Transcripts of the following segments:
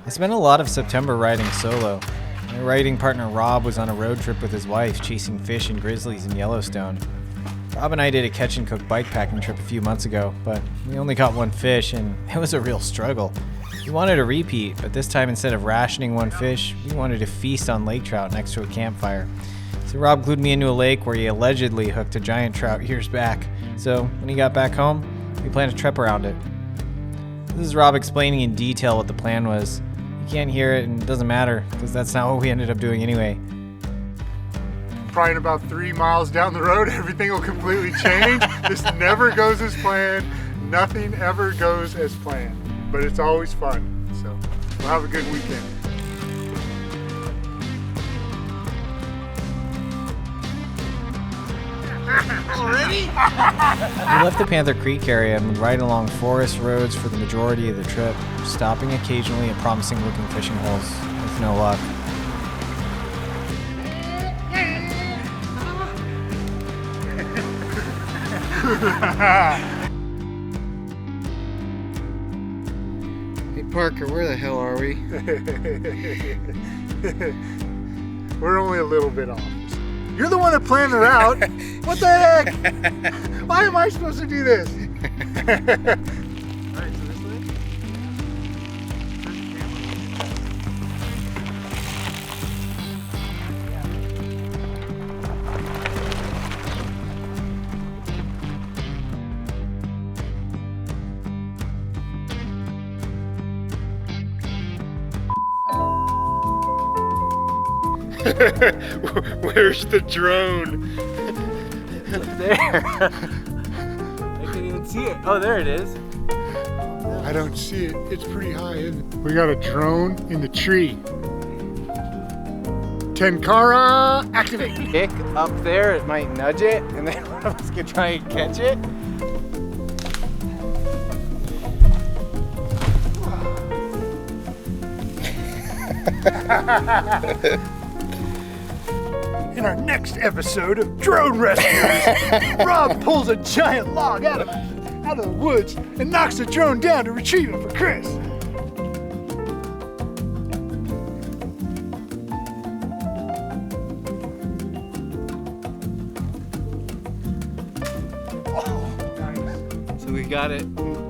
I spent a lot of September riding solo. My riding partner Rob was on a road trip with his wife chasing fish and grizzlies in Yellowstone. Rob and I did a catch and cook bikepacking trip a few months ago, but we only caught one fish and it was a real struggle. We wanted a repeat, but this time instead of rationing one fish, we wanted to feast on lake trout next to a campfire. So Rob glued me into a lake where he allegedly hooked a giant trout years back. So when he got back home, we planned a trip around it. This is Rob explaining in detail what the plan was. You can't hear it and it doesn't matter because that's not what we ended up doing anyway. Probably about 3 miles down the road, everything will completely change. This never goes as planned. Nothing ever goes as planned, but it's always fun. So we'll have a good weekend. Already? We left the Panther Creek area and would ride along forest roads for the majority of the trip, stopping occasionally at promising looking fishing holes, with no luck. Hey Parker, where the hell are we? We're only a little bit off. You're the one that planned the route. What the heck? Why am I supposed to do this? Alright, so this way? Where's the drone? Up there. I can't even see it. Oh, there it is. I don't see it. It's pretty high, isn't it? We got a drone in the tree. Tenkara, activate. Kick up there, it might nudge it, and then one of us could try and catch it. In our next episode of Drone Rescuers, Rob pulls a giant log out of the woods and knocks the drone down to retrieve it for Chris. Oh, nice. So we got it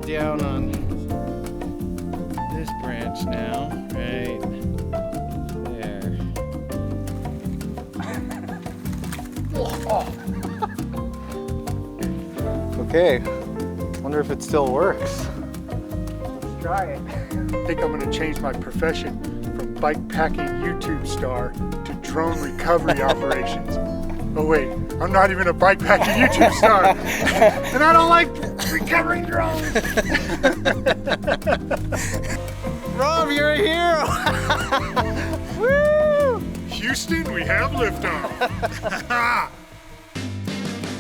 down on this branch now, right there. Okay, wonder if it still works. Let's try it. I think I'm going to change my profession from bikepacking YouTube star to drone recovery operations. Oh wait, I'm not even a bikepacking YouTube star, and I don't like recovering drones. Rob, you're a hero! Woo! Houston, we have liftoff.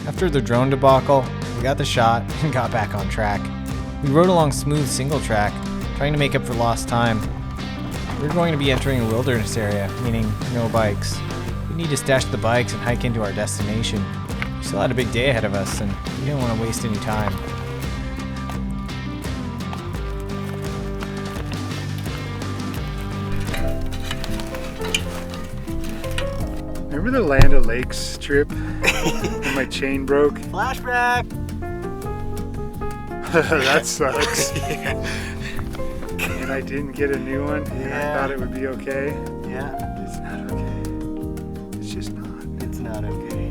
After the drone debacle, we got the shot and got back on track. We rode along smooth single track, trying to make up for lost time. We're going to be entering a wilderness area, meaning no bikes. We need to stash the bikes and hike into our destination. We still had a big day ahead of us, and we didn't want to waste any time. Remember the Land O'Lakes trip when my chain broke? Flashback! That sucks. And I didn't get a new one, and I thought it would be okay. Yeah. It's not okay. It's just not. It's not okay.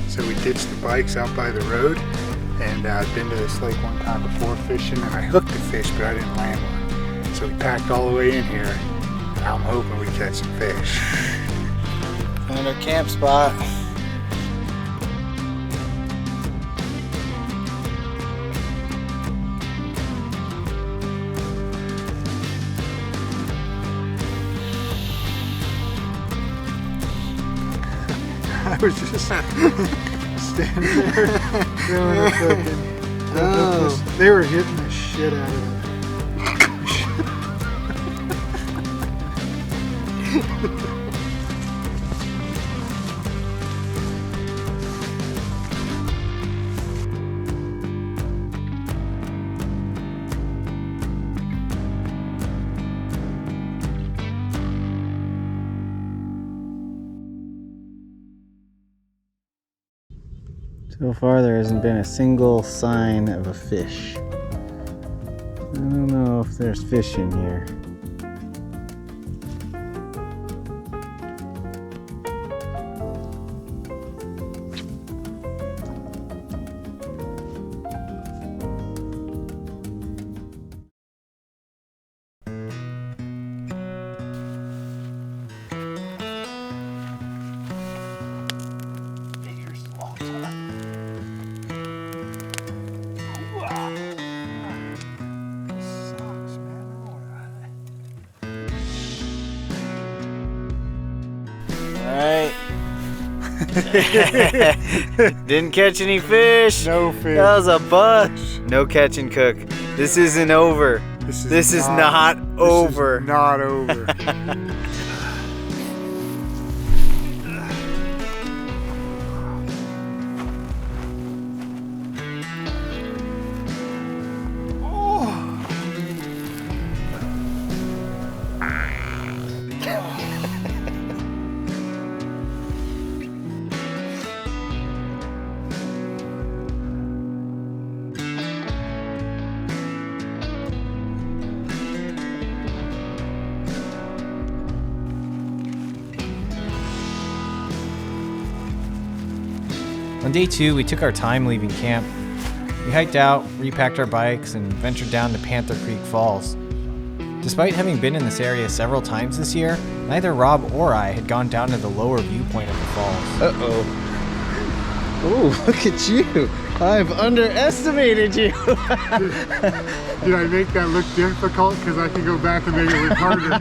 So we ditched the bikes out by the road, and I'd been to this lake one time before fishing, and I hooked a fish, but I didn't land one. So we packed all the way in here, and I'm hoping we catch some fish. Found our camp spot. I was just standing there doing a fucking. They were hitting the shit out of it. So far there hasn't been a single sign of a fish. I don't know if there's fish in here. Alright. Didn't catch any fish. No fish. That was a bust. No catch and cook. This isn't over. This is not over. Not over. On day 2, we took our time leaving camp. We hiked out, repacked our bikes, and ventured down to Panther Creek Falls. Despite having been in this area several times this year, neither Rob or I had gone down to the lower viewpoint of the falls. Uh-oh. Oh, look at you. I've underestimated you. Did I make that look difficult? Because I can go back and make it look harder.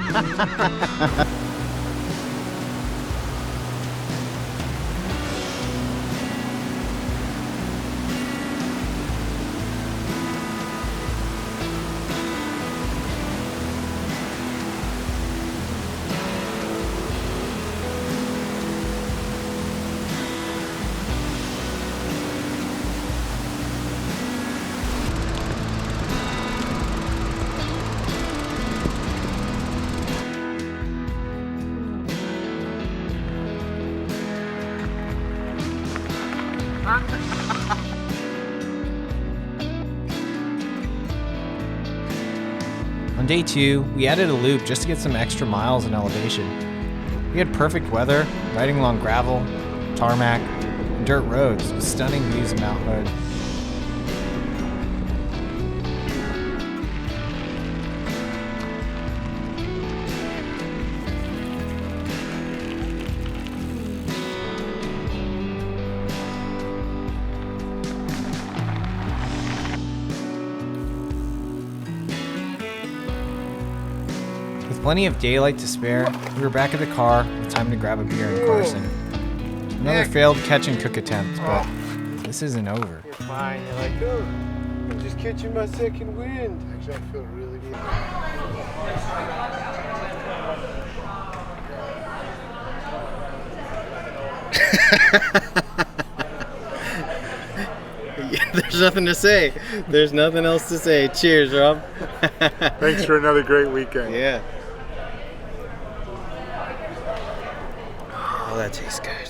On day 2, we added a loop just to get some extra miles in elevation. We had perfect weather, riding along gravel, tarmac, and dirt roads with stunning views of Mount Hood. With plenty of daylight to spare, we were back at the car with time to grab a beer in Carson. Another failed catch and cook attempt, but this isn't over. You're fine. You're like, oh, I'm just catching my second wind. Actually, I feel really good. There's nothing to say. There's nothing else to say. Cheers, Rob. Thanks for another great weekend. Yeah. Oh, that tastes good.